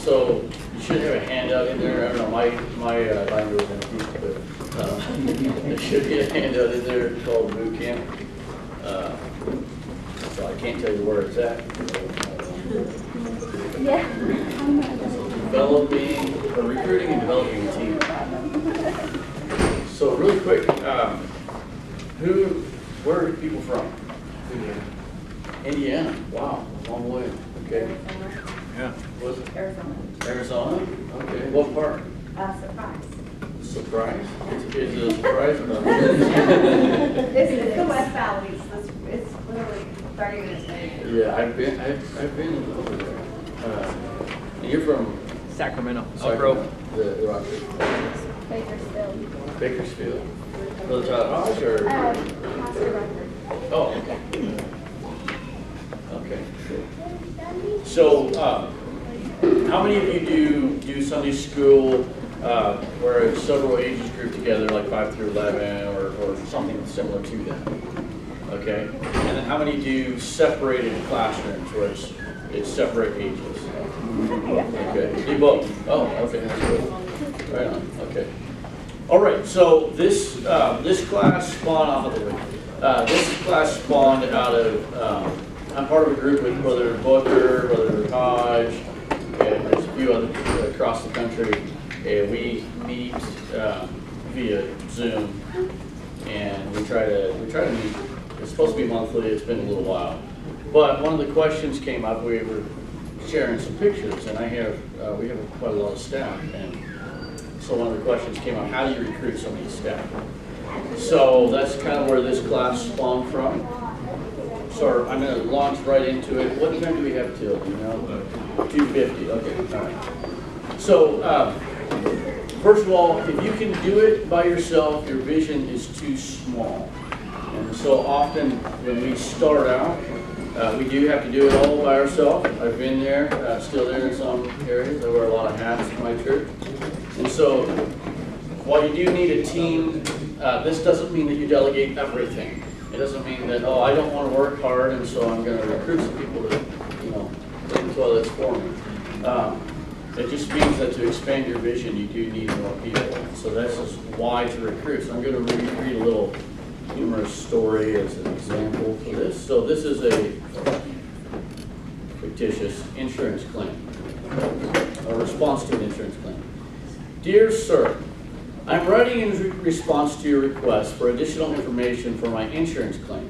So you should have a handout in there. I don't know, my binder was empty, but there should be a handout in there called Bootcamp. So I can't tell you where it's at. Yeah. Developing, recruiting and developing a team. So really quick, where are people from? Indiana. Indiana. Wow, long way. Okay. Yeah. Was it Arizona. Arizona? Okay. What part? Surprise. Surprise? Is it a surprise or not? This is the West Valley. It's literally 30 minutes away. Yeah, I've been over there. And you're from Sacramento. Sacramento, the Rockford. Bakersfield. Bakersfield. Brother Tyler Hodge or? Pastor Record. Oh, okay. Okay. So, how many of you do Sunday school where it's several ages grouped together, like 5 through 11, or something similar to that? Okay. And then how many do separated classrooms where it's separate ages? Okay. You both? Oh, okay. That's good. Right on. Okay. All right. So this class spawned off of this class spawned out of. I'm part of a group with Brother Booker, Brother Hodge, and there's a few others across the country. And we meet via Zoom, and we try to meet. It's supposed to be monthly. It's been a little while, but one of the questions came up. We were sharing some pictures, and we have quite a lot of staff, and so one of the questions came up: how do you recruit so many staff? So that's kind of where this class spawned from. So I'm going to launch right into it. What time do we have till? You know, 2:50. Okay, all right. So first of all, if you can do it by yourself, your vision is too small. And so often when we start out, we do have to do it all by ourselves. I've been there, still there in some areas. I wear a lot of hats in my church. And so while you do need a team, this doesn't mean that you delegate everything. It doesn't mean that, oh, I don't want to work hard, and so I'm going to recruit some people to, clean the toilets for me. It just means that to expand your vision, you do need more people. So that's just why to recruit. So I'm going to read a little humorous story as an example for this. So this is a fictitious insurance claim, a response to an insurance claim. Dear sir, I'm writing in response to your request for additional information for my insurance claim.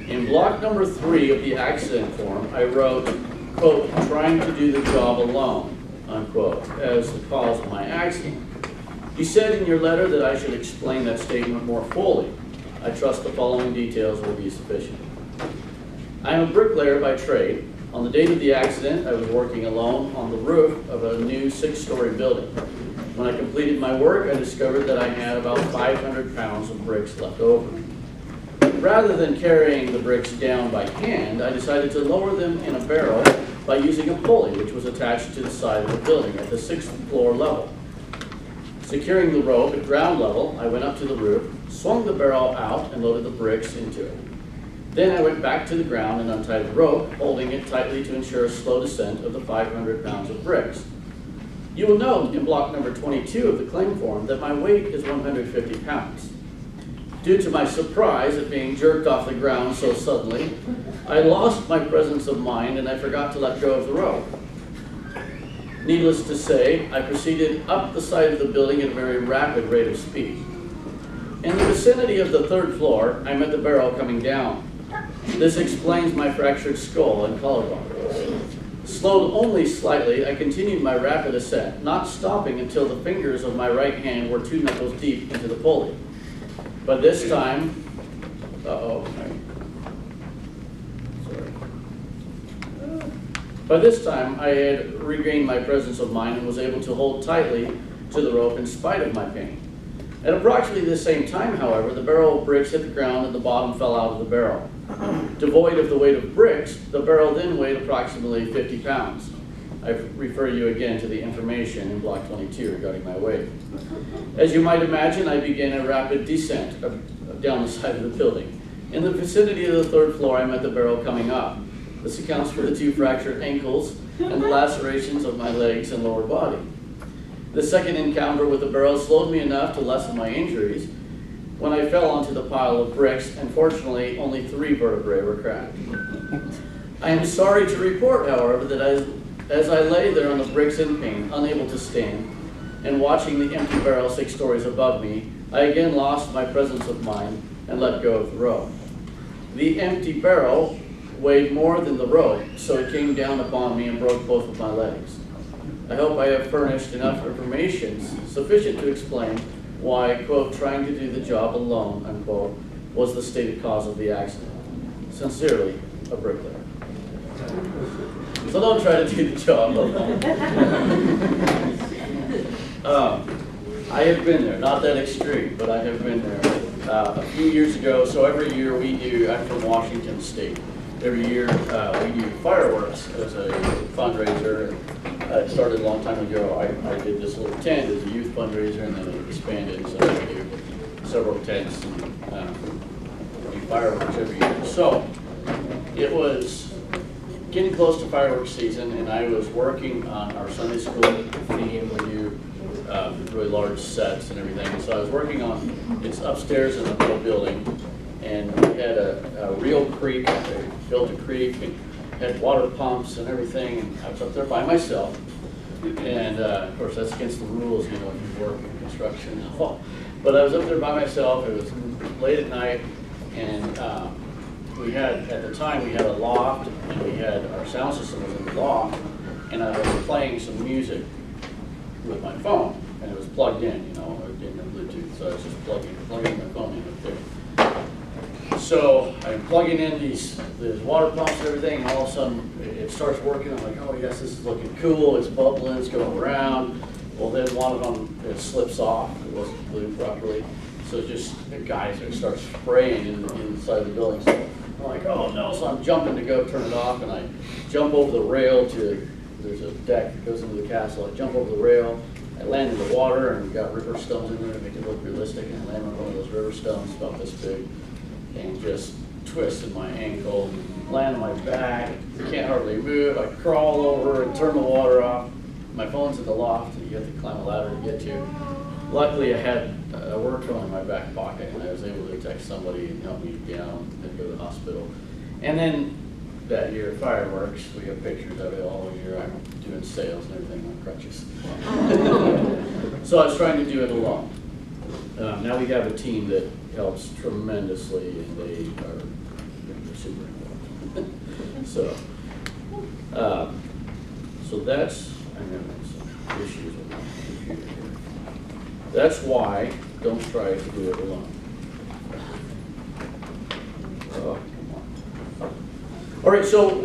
In block number 3 of the accident form, I wrote, quote, trying to do the job alone, unquote, as the cause of my accident. You said in your letter that I should explain that statement more fully. I trust the following details will be sufficient. I am a bricklayer by trade. On the date of the accident, I was working alone on the roof of a new 6-story building. When I completed my work, I discovered that I had about 500 pounds of bricks left over. Rather than carrying the bricks down by hand, I decided to lower them in a barrel by using a pulley which was attached to the side of the building at the 6th floor level. Securing the rope at ground level, I went up to the roof, swung the barrel out, and loaded the bricks into it. Then I went back to the ground and untied the rope, holding it tightly to ensure a slow descent of the 500 pounds of bricks. You will note in block number 22 of the claim form that my weight is 150 pounds. Due to my surprise at being jerked off the ground so suddenly, I lost my presence of mind and I forgot to let go of the rope. Needless to say, I proceeded up the side of the building at a very rapid rate of speed. In the vicinity of the 3rd floor, I met the barrel coming down. This explains my fractured skull and collarbone. Slowed only slightly, I continued my rapid ascent, not stopping until the fingers of my right hand were 2 knuckles deep into the pulley. But this time, By this time, I had regained my presence of mind and was able to hold tightly to the rope in spite of my pain. At approximately the same time, however, the barrel of bricks hit the ground and the bottom fell out of the barrel. Devoid of the weight of bricks, the barrel then weighed approximately 50 pounds. I refer you again to the information in block 22 regarding my weight. As you might imagine, I began a rapid descent down the side of the building. In the vicinity of the 3rd floor, I met the barrel coming up. This accounts for the 2 fractured ankles and the lacerations of my legs and lower body. The second encounter with the barrel slowed me enough to lessen my injuries when I fell onto the pile of bricks, and fortunately only 3 vertebrae were cracked. I am sorry to report, however, that as I lay there on the bricks in pain, unable to stand, and watching the empty barrel 6 stories above me, I again lost my presence of mind and let go of the rope. The empty barrel weighed more than the rope, so it came down upon me and broke both of my legs. I hope I have furnished enough information sufficient to explain why, quote, trying to do the job alone, unquote, was the stated cause of the accident. Sincerely, a bricklayer. So don't try to do the job alone. I have been there, not that extreme, but I have been there. A few years ago, so every year we do, I'm from Washington State. Every year we do fireworks as a fundraiser. It started a long time ago. I did this little tent as a youth fundraiser, and then it expanded, so we do several tents and we do fireworks every year. So it was getting close to fireworks season, and I was working on our Sunday school theme. We do really large sets and everything. So I was working on, it's upstairs in the whole building, and we had a real creek. They built a creek and had water pumps and everything, and I was up there by myself. And of course that's against the rules, you know, if you work in construction and all. But I was up there by myself. It was late at night, and we had, at the time, we had a loft, and we had, our sound system was in the loft, and I was playing some music with my phone, and it was plugged in, you know, it didn't have Bluetooth, so I was just plugging my phone in up there. So I'm plugging in these water pumps and everything, and all of a sudden it starts working. I'm like, oh yes, this is looking cool, it's bubbling, it's going around. Well, then one of them, it slips off, it wasn't glued properly, so just the geyser starts spraying inside the building. So I'm like, oh no, so I'm jumping to go turn it off, and I jump over the rail to, there's a deck that goes into the castle. I jump over the rail, I land in the water, and we got river stones in there to make it look realistic, and I land on one of those river stones about this big, and just twisted my ankle, land on my back, can't hardly move. I crawl over and turn the water off. My phone's in the loft, and you have to climb a ladder to get to. Luckily, I had a work phone in my back pocket, and I was able to text somebody and help me down and go to the hospital. And then that year, fireworks, we have pictures of it all year. I'm doing sales and everything on crutches. So I was trying to do it alone. Now we have a team that helps tremendously, and they are super involved. So that's, I'm having some issues with my computer here. That's why don't try to do it alone. Oh, come on. All right, so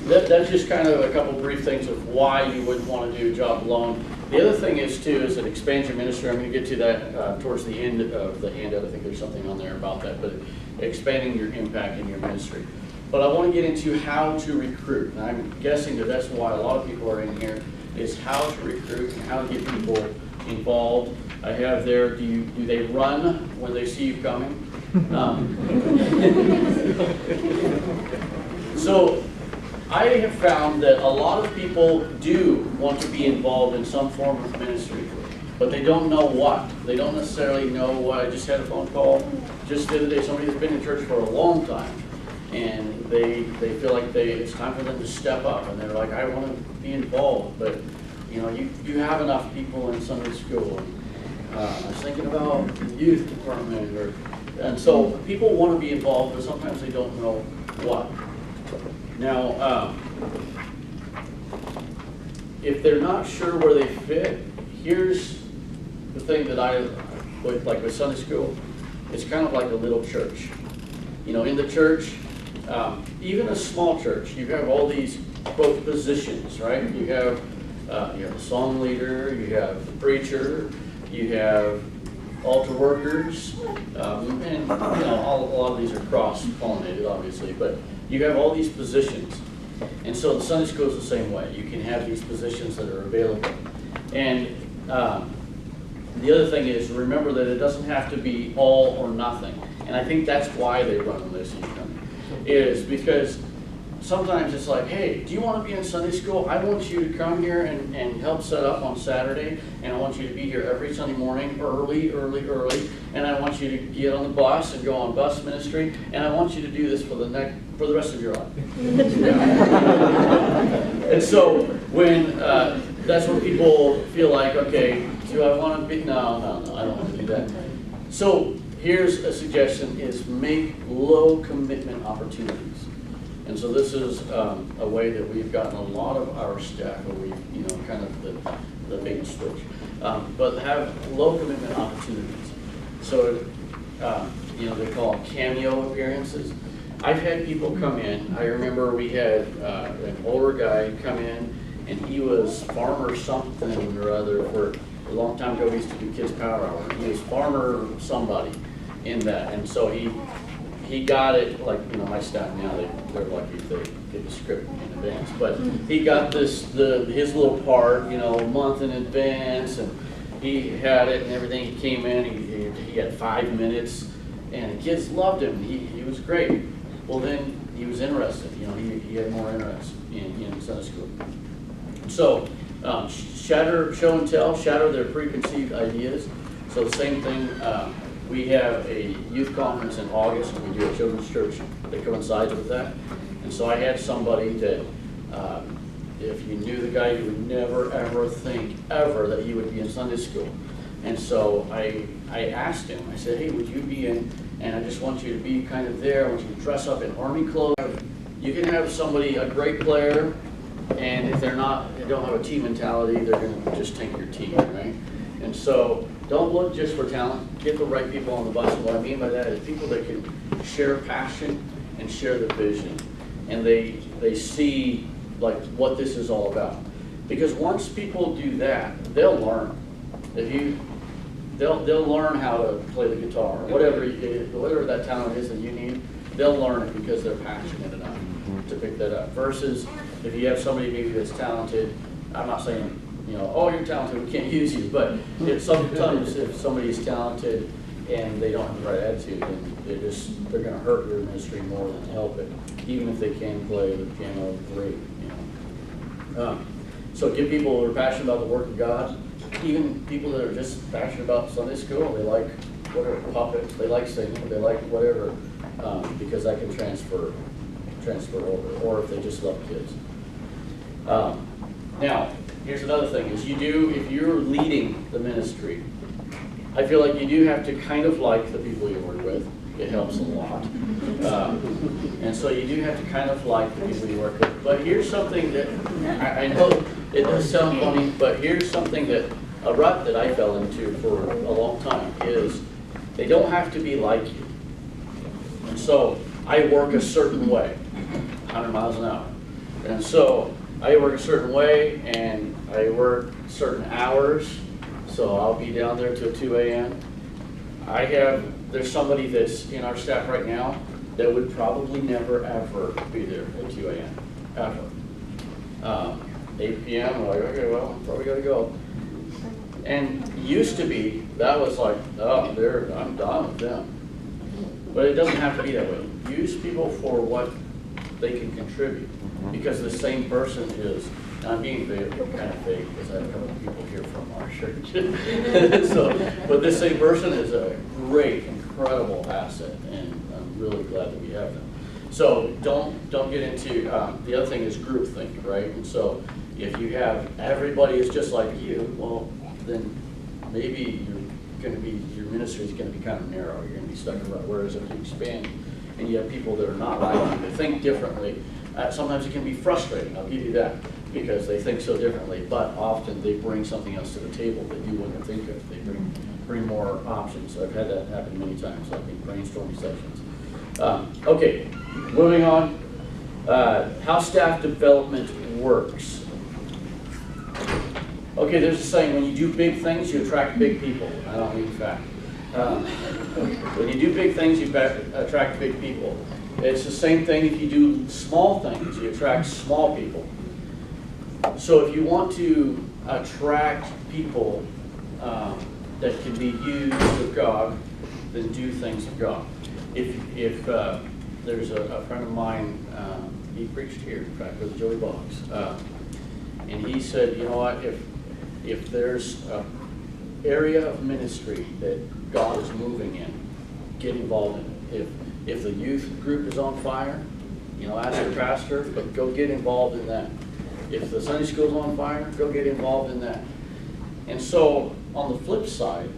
that's just kind of a couple brief things of why you wouldn't want to do a job alone. The other thing is, too, is an expansion ministry. I'm going to get to that towards the end of the handout. I think there's something on there about that, but expanding your impact in your ministry. But I want to get into how to recruit. And I'm guessing that that's why a lot of people are in here, is how to recruit and how to get people involved. I have there, do they run when they see you coming? So I have found that a lot of people do want to be involved in some form of ministry, but they don't know what. They don't necessarily know what. I just had a phone call just the other day, somebody that's been in church for a long time, and they feel like it's time for them to step up, and they're like, I want to be involved, but you know, you have enough people in Sunday school. I was thinking about the youth department, and so people want to be involved, but sometimes they don't know what. Now, if they're not sure where they fit, here's the thing that I, like with Sunday school, it's kind of like a little church. You know, in the church, even a small church, you have all these, quote, positions, right? You have the song leader, you have the preacher, you have altar workers, and you know, a lot of these are cross-pollinated, obviously, but you have all these positions. And so the Sunday school is the same way. You can have these positions that are available. And the other thing is, remember that it doesn't have to be all or nothing. And I think that's why they run on this income, is because sometimes it's like, hey, do you want to be in Sunday school? I want you to come here and help set up on Saturday, and I want you to be here every Sunday morning, early, and I want you to get on the bus and go on bus ministry, and I want you to do this for the rest of your life. And so when that's when people feel like, okay, do I want to be? No, I don't want to do that. So here's a suggestion: is make low commitment opportunities. And so this is a way that we've gotten a lot of our staff, or we've, kind of the bait and switch, but have low commitment opportunities. So, they call them cameo appearances. I've had people come in. I remember we had an older guy come in, and he was farmer something or other. For a long time ago, we used to do Kids Power Hour. He was farmer somebody in that, and so he got it, like, my staff now, they're lucky if they get the script in advance, but he got his little part, a month in advance, and he had it and everything. He came in, he had 5 minutes, and the kids loved him. He was great. Well, then he was interested, he had more interest in Sunday school. So, show and tell, shatter their preconceived ideas. So the same thing, we have a youth conference in August, and we do a children's church that coincides with that. And so I had somebody that, if you knew the guy, you would never ever think ever that he would be in Sunday school. And so I asked him, I said, hey, would you be in, and I just want you to be kind of there, I want you to dress up in army clothes. You can have somebody, a great player, and if they don't have a team mentality, they're going to just tank your team, right? And so don't look just for talent, get the right people on the bus. And what I mean by that is people that can share passion and share the vision, and they see like what this is all about. Because once people do that, they'll learn. They'll learn how to play the guitar, or whatever that talent is that you need. They'll learn it because they're passionate enough to pick that up. Versus if you have somebody maybe that's talented, I'm not saying, oh, you're talented, we can't use you, but sometimes if somebody's talented and they don't have the right attitude, then they're going to hurt your ministry more than help it, even if they can play the piano great. So give people who are passionate about the work of God, even people that are just passionate about Sunday school. They like whatever puppets, they like singing, they like whatever, because that can transfer over, or if they just love kids. Now, here's another thing: is if you're leading the ministry, I feel like you do have to kind of like the people you work with. It helps a lot. And so you do have to kind of like the people you work with. But here's something that, I know it does sound funny, but here's something a rut that I fell into for a long time is they don't have to be like you. And so I work a certain way, 100 miles an hour. And so I work a certain way, and I work certain hours. So I'll be down there till 2 a.m. There's somebody that's in our staff right now that would probably never ever be there at 2 a.m. ever. 8 p.m. I'm like, okay, well, probably gotta go. And used to be, that was like, oh, I'm done with them. But it doesn't have to be that way. Use people for what they can contribute, because the same person is. I'm being kind of vague because I have a couple of people here from our church. But this same person is a great, incredible asset, and I'm really glad that we have them. So don't get into, the other thing is groupthink, right? And so if you have everybody is just like you, well, then maybe your ministry is going to be kind of narrow. You're going to be stuck around. Whereas if you expand and you have people that are not like you, that think differently, sometimes it can be frustrating. I'll give you that, because they think so differently, but often they bring something else to the table that you wouldn't think of. They bring more options. I've had that happen many times, like in brainstorming sessions. Okay, moving on. How staff development works. Okay, there's a saying: when you do big things, you attract big people. I don't mean fact. When you do big things, you attract big people. It's the same thing if you do small things, you attract small people. So if you want to attract people that can be used of God, then do things of God. If there's a friend of mine, he preached here, in fact, with Joey Boggs. And he said, you know what, if there's an area of ministry that God is moving in, get involved in it. If the youth group is on fire, you know, ask your pastor, but go get involved in that. If the Sunday school's on fire, go get involved in that. And so, on the flip side,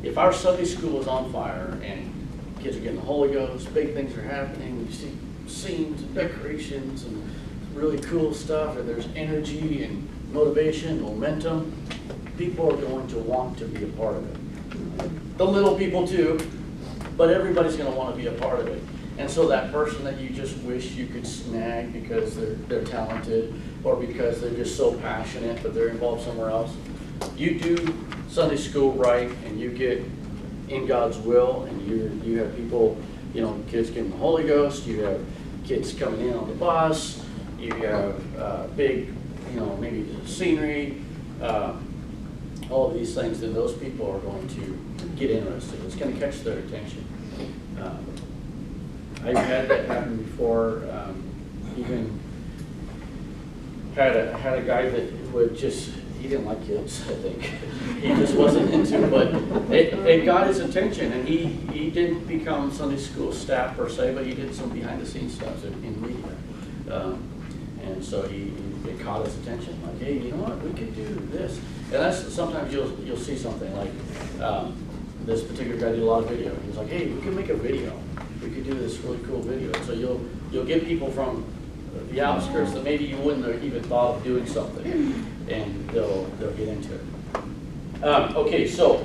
if our Sunday school is on fire and kids are getting the Holy Ghost, big things are happening, you see scenes and decorations and really cool stuff, and there's energy and motivation, momentum, people are going to want to be a part of it. The little people too, but everybody's going to want to be a part of it. And so that person that you just wish you could snag because they're talented or because they're just so passionate but they're involved somewhere else, you do Sunday school right and you get in God's will, and you have people, you know, kids getting the Holy Ghost, you have kids coming in on the bus, you have big, you know, maybe scenery, all of these things, then those people are going to get interested. It's going to catch their attention. I've had that happen before. Even had a guy that would just, he didn't like kids, I think. He just wasn't into it, but it got his attention, and he didn't become Sunday school staff per se, but he did some behind the scenes stuff in media. And so it caught his attention, like, hey, you know what, we could do this. And that's, sometimes you'll see something like, this particular guy did a lot of video. He was like, hey, we could make a video. We could do this really cool video. So you'll get people from the outskirts that maybe you wouldn't have even thought of doing something, and they'll get into it. Okay, so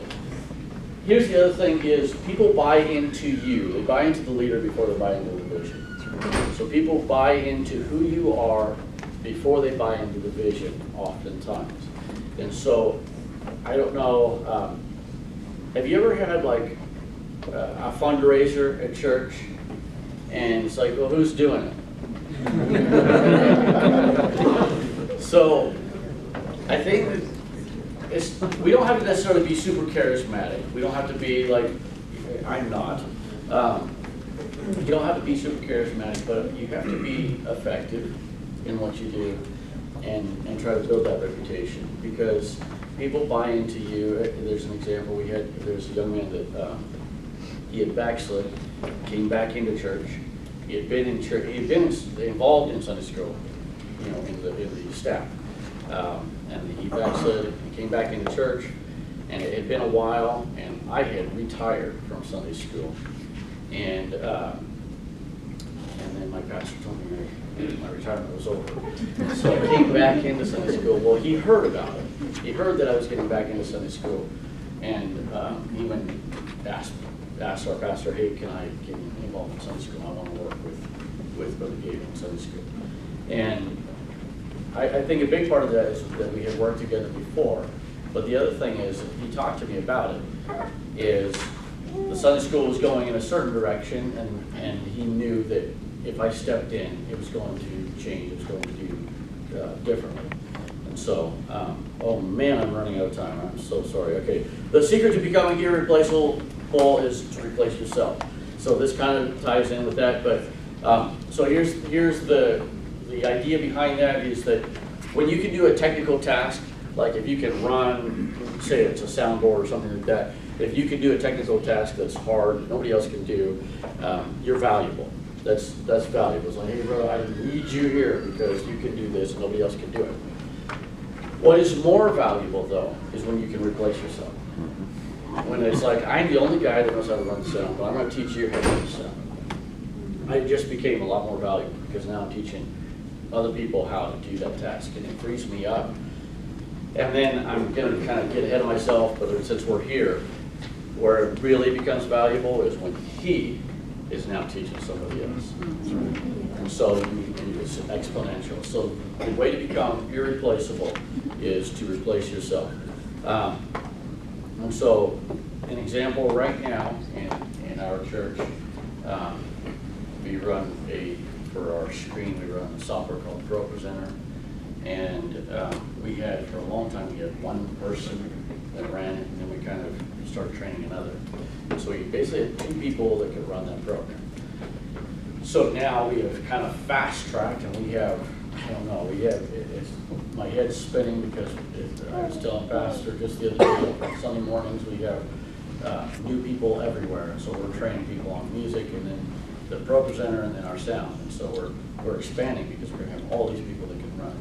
here's the other thing is people buy into you. They buy into the leader before they buy into the vision. So people buy into who you are before they buy into the vision oftentimes. And so, I don't know, have you ever had like a fundraiser at church and it's like, well, who's doing it? So, I think that we don't have to necessarily be super charismatic. We don't have to be like, I'm not. You don't have to be super charismatic, but you have to be effective in what you do and try to build that reputation, because people buy into you. There's an example there's a young man that he had backslid, came back into church. He had been in church, he had been involved in Sunday school, you know, in the staff. And he backslid, he came back into church, and it had been a while, and I had retired from Sunday school. And then my pastor told me my retirement was over. So I came back into Sunday school. Well, he heard about it. He heard that I was getting back into Sunday school, and he went and asked our pastor, hey, can I get involved in Sunday school? I want to work with Brother Gabe in Sunday school. And I think a big part of that is that we had worked together before. But the other thing is, he talked to me about it, is the Sunday school was going in a certain direction, and he knew that if I stepped in, it was going to change, it was going to do differently. And so, oh man, I'm running out of time. I'm so sorry. Okay, the secret to becoming irreplaceable is to replace yourself. So this kind of ties in with that. But so here's the idea behind that is that when you can do a technical task, like if you can run, say it's a soundboard or something like that, if you can do a technical task that's hard, nobody else can do, you're valuable. That's valuable. It's like, hey, bro, I need you here because you can do this and nobody else can do it. What is more valuable, though, is when you can replace yourself. When it's like, I'm the only guy that knows how to run the sound, but I'm going to teach you how to run the sound. I just became a lot more valuable because now I'm teaching other people how to do that task, and it frees me up. And then I'm going to kind of get ahead of myself, but since we're here, where it really becomes valuable is when he is now teaching somebody else. And so it's exponential. So the way to become irreplaceable is to replace yourself. And so an example right now in our church, we run for our screen, we run a software called Pro Presenter. And we had, for a long time, we had one person that ran it, and then we kind of started training another. So we basically had 2 people that could run that program. So now we have kind of fast-tracked, and we have, I don't know, my head's spinning because I was telling Pastor just the other day, on Sunday mornings, we have new people everywhere. And so we're training people on music, and then the pro presenter, and then our sound. And so we're expanding because we're going to have all these people that can run.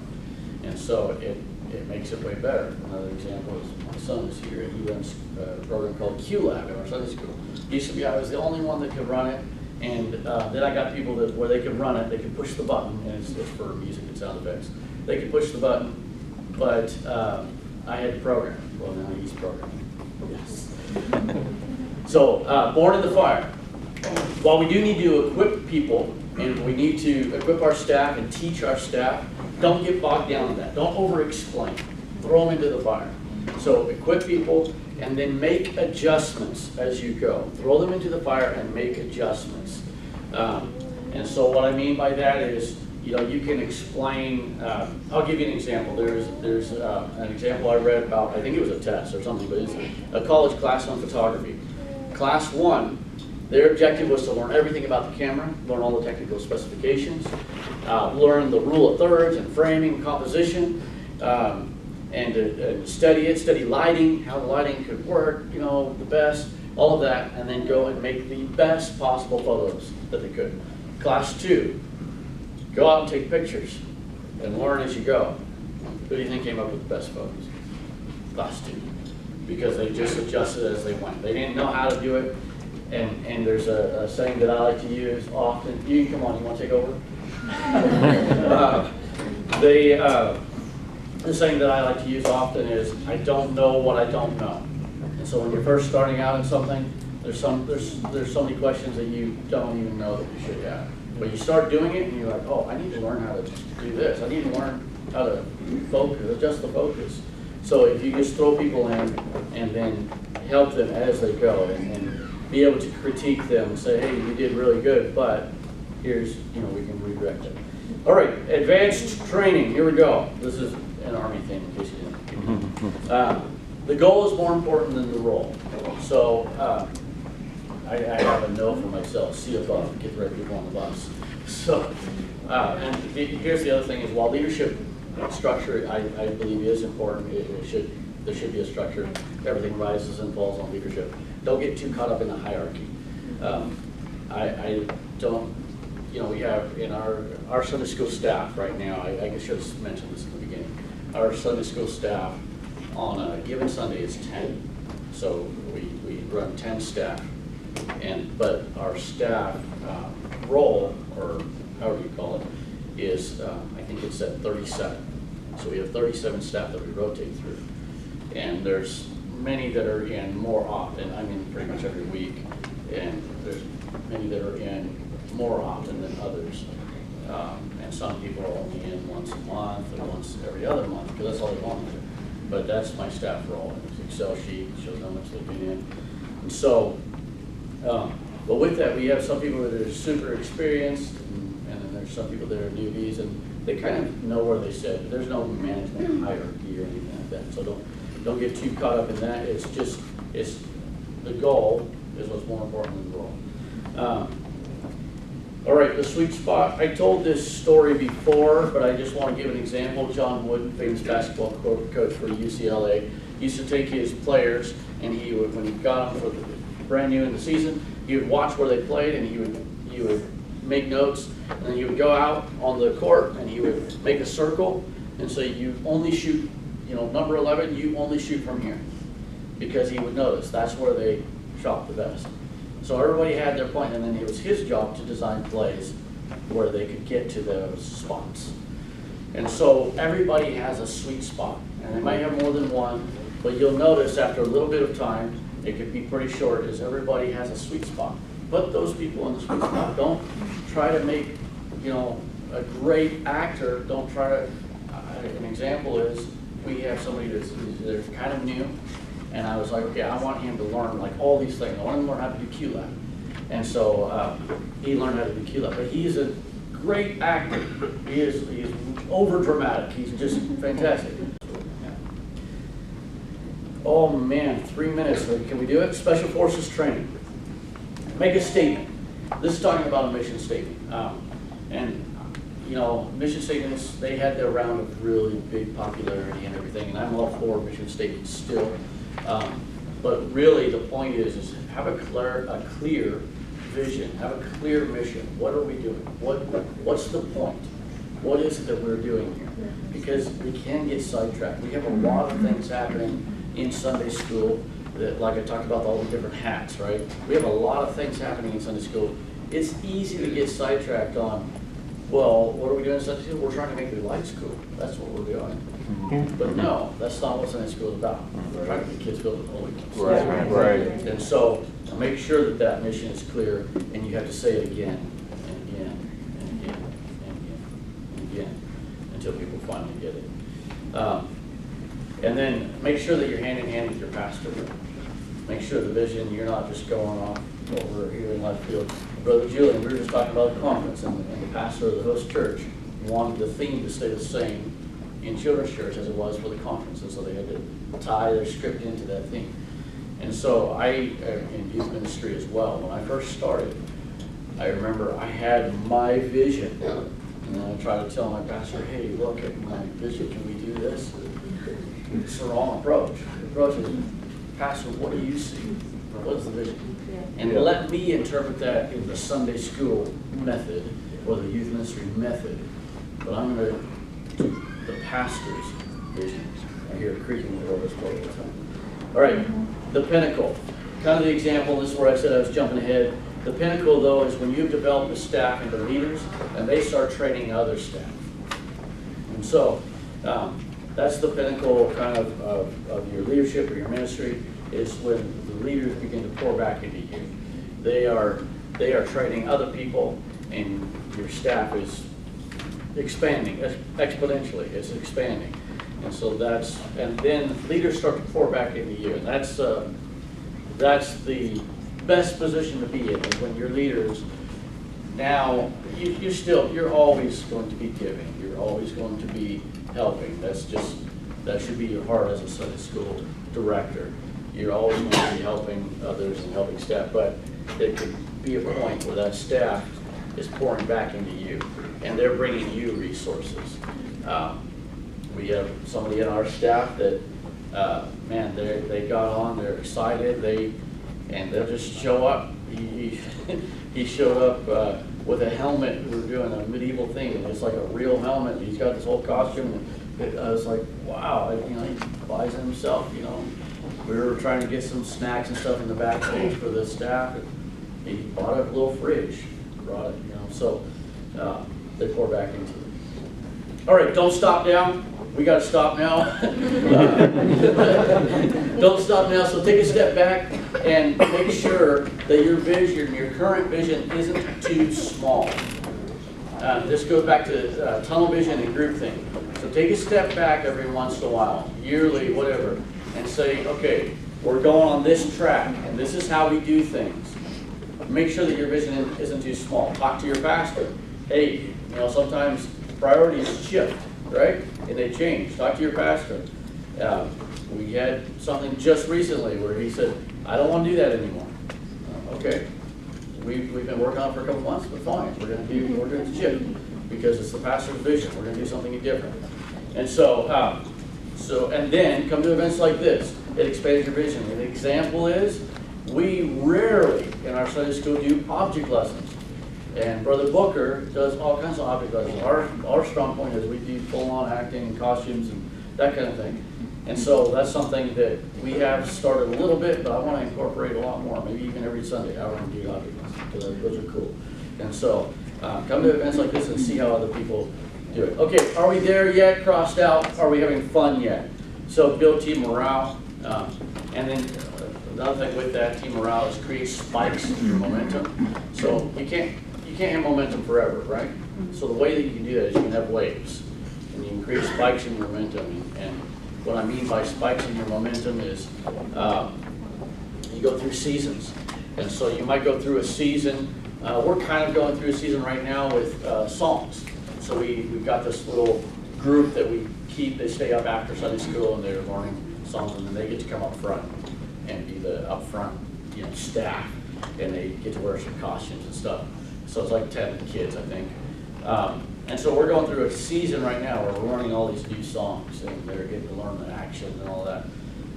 And so it makes it way better. Another example is my son is here, and he runs a program called Q-Lab in our Sunday school. Used to be I was the only one that could run it, and then I got people that where they could run it, they could push the button, and it's for music and sound effects. They could push the button, but I had to program. Well, now he's programming. Yes. So, born in the fire. While we do need to equip people, and we need to equip our staff and teach our staff, don't get bogged down in that. Don't over-explain. Throw them into the fire. So equip people and then make adjustments as you go. Throw them into the fire and make adjustments. And so what I mean by that is, you can explain, I'll give you an example. There's an example I read about, I think it was a test or something, but it's a college class on photography. Class 1, their objective was to learn everything about the camera, learn all the technical specifications, learn the rule of thirds and framing, composition, and study lighting, how the lighting could work, the best, all of that, and then go and make the best possible photos that they could. Class 2, go out and take pictures and learn as you go. Who do you think came up with the best photos? Class 2, because they just adjusted as they went. They didn't know how to do it. And there's a saying that I like to use often. You can come on, you want to take over? The saying that I like to use often is, I don't know what I don't know. And so when you're first starting out in something, there's so many questions that you don't even know that you should have. But you start doing it and you're like, oh, I need to learn how to do this. I need to learn how to focus, adjust the focus. So if you just throw people in and then help them as they go and be able to critique them and say, hey, you did really good, but here's, we can redirect it. All right, advanced training, here we go. This is an Army thing, in case you didn't. The goal is more important than the role. So I have a no for myself, see above, get the right people on the bus. So, and here's the other thing is, while leadership structure, I believe is important, there should be a structure. Everything rises and falls on leadership. Don't get too caught up in the hierarchy. I don't, we have in our Sunday school staff right now, I should have mentioned this in the beginning, our Sunday school staff on a given Sunday is 10. So we run 10 staff. But our staff role, or however you call it, is, I think it's at 37. So we have 37 staff that we rotate through. And there's many that are in more often, I mean pretty much every week, and there's many that are in more often than others. And some people are only in once a month or once every other month, because that's all they want to do. But that's my staff role. It's an Excel sheet, shows how much they've been in. And so, but with that, we have some people that are super experienced, and then there's some people that are newbies, and they kind of know where they sit. There's no management hierarchy or anything like that. So don't get too caught up in that. It's just, the goal is what's more important than the role. All right, the sweet spot. I told this story before, but I just want to give an example. John Wooden, famous basketball coach for UCLA, used to take his players, and he would, when he got them for the brand new in the season, he would watch where they played, and he would make notes, and then he would go out on the court, and he would make a circle, and say, you only shoot, number 11, you only shoot from here, because he would notice that's where they shot the best. So everybody had their point, and then it was his job to design plays where they could get to those spots. And so everybody has a sweet spot, and they might have more than one, but you'll notice after a little bit of time, it could be pretty short, is everybody has a sweet spot. Put those people in the sweet spot. Don't try to make, a great actor. Don't try to, an example is, we have somebody that's kind of new, and I was like, okay, I want him to learn like all these things. I want him to learn how to do Q-Lab. And so he learned how to do Q-Lab. But he's a great actor. He's over dramatic. He's just fantastic. Oh man, 3 minutes. Can we do it? Special Forces training. Make a statement. this is talking about a mission statement. And, you know, mission statements, they had their round of really big popularity and everything, and I'm all for mission statements still. But really, the point is have a clear vision, have a clear mission. What are we doing? What's the point? What is it that we're doing here? Because we can get sidetracked. We have a lot of things happening in Sunday school that, like I talked about, all the different hats, right? We have a lot of things happening in Sunday school. It's easy to get sidetracked on, well, what are we doing in Sunday school? We're trying to make it light school. That's what we're doing. But no, that's not what Sunday school is about. We're trying to get kids filled with the Holy Ghost. Right. And so make sure that that mission is clear, and you have to say it again and again and again and again and again until people finally get it. And then make sure that you're hand in hand with your pastor. Make sure the vision, you're not just going off over here in left field. Brother Julian, we were just talking about the conference, and the pastor of the host church wanted the theme to stay the same in children's church as it was for the conference, and so they had to tie their script into that theme. And so in youth ministry as well, when I first started, I remember I had my vision, and I tried to tell my pastor, hey, look at my vision, can we do this? It's the wrong approach. The approach is, Pastor, what do you see? What is the vision? And let me interpret that in the Sunday school method or the youth ministry method. But I'm going to do the pastor's vision. I hear creaking the doors all the time. All right, the pinnacle. Kind of the example, this is where I said I was jumping ahead. The pinnacle, though, is when you've developed a staff into leaders and they start training other staff. And so that's the pinnacle kind of your leadership or your ministry, is when the leaders begin to pour back into you. They are training other people, and your staff is expanding exponentially. It's expanding, and so and then leaders start to pour back into you, and that's the best position to be in, is when your leaders. Now you're always going to be giving. You're always going to be helping. That should be your heart as a Sunday school director. You're always going to be helping others and helping staff, but there could be a point where that staff is pouring back into you, and they're bringing you resources. We have somebody in our staff that, man, they got on, they're excited, and they'll just show up. He showed up with a helmet. We were doing a medieval thing, and it's like a real helmet. He's got this whole costume, and I was like, wow, he buys it himself, We were trying to get some snacks and stuff in the backstage for the staff, and he bought a little fridge, brought it, so they pour back into it. All right, don't stop now. We got to stop now. Don't stop now, so take a step back and make sure that your vision, your current vision, isn't too small. This goes back to tunnel vision and group thing. So take a step back every once in a while, yearly, whatever, and say, okay, we're going on this track, and this is how we do things. Make sure that your vision isn't too small. Talk to your pastor. Hey, sometimes priorities shift, right? And they change. Talk to your pastor. We had something just recently where he said, I don't want to do that anymore. Okay. We've been working on it for a couple months, but fine. We're going to shift because it's the pastor's vision. We're going to do something different. And so, and then come to events like this. It expands your vision. An example is, we rarely in our Sunday school do object lessons. And Brother Booker does all kinds of object lessons. Our strong point is we do full-on acting and costumes and that kind of thing. And so that's something that we have started a little bit, but I want to incorporate a lot more, maybe even every Sunday. I want to do object lessons because those are cool. And so come to events like this and see how other people do it. Okay, are we there yet? Crossed out. Are we having fun yet? So build team morale. And then another thing with that team morale is create spikes in your momentum. So you can't have momentum forever, right? So the way that you can do that is you can have waves, and you can create spikes in your momentum. And what I mean by spikes in your momentum is you go through seasons, and so you might go through a season. We're kind of going through a season right now with songs. So we've got this little group that we keep. They stay up after Sunday school, and they're learning songs, and then they get to come up front and be the up front, staff. and they get to wear some costumes and stuff. So it's like 10 kids, I think. And so we're going through a season right now where we're learning all these new songs, and they're getting to learn the action and all that.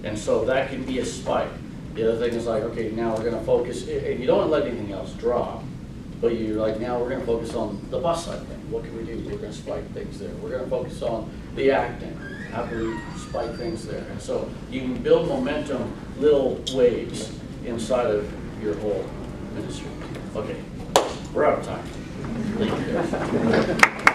And so that can be a spike. The other thing is like, okay, now we're gonna focus, and you don't let anything else drop, but you're like, now we're gonna focus on the bus side thing. What can we do? We're gonna spike things there. We're gonna focus on the acting. How can we spike things there? And so you can build momentum, little waves inside of your whole ministry. Okay, we're out of time. Thank you guys.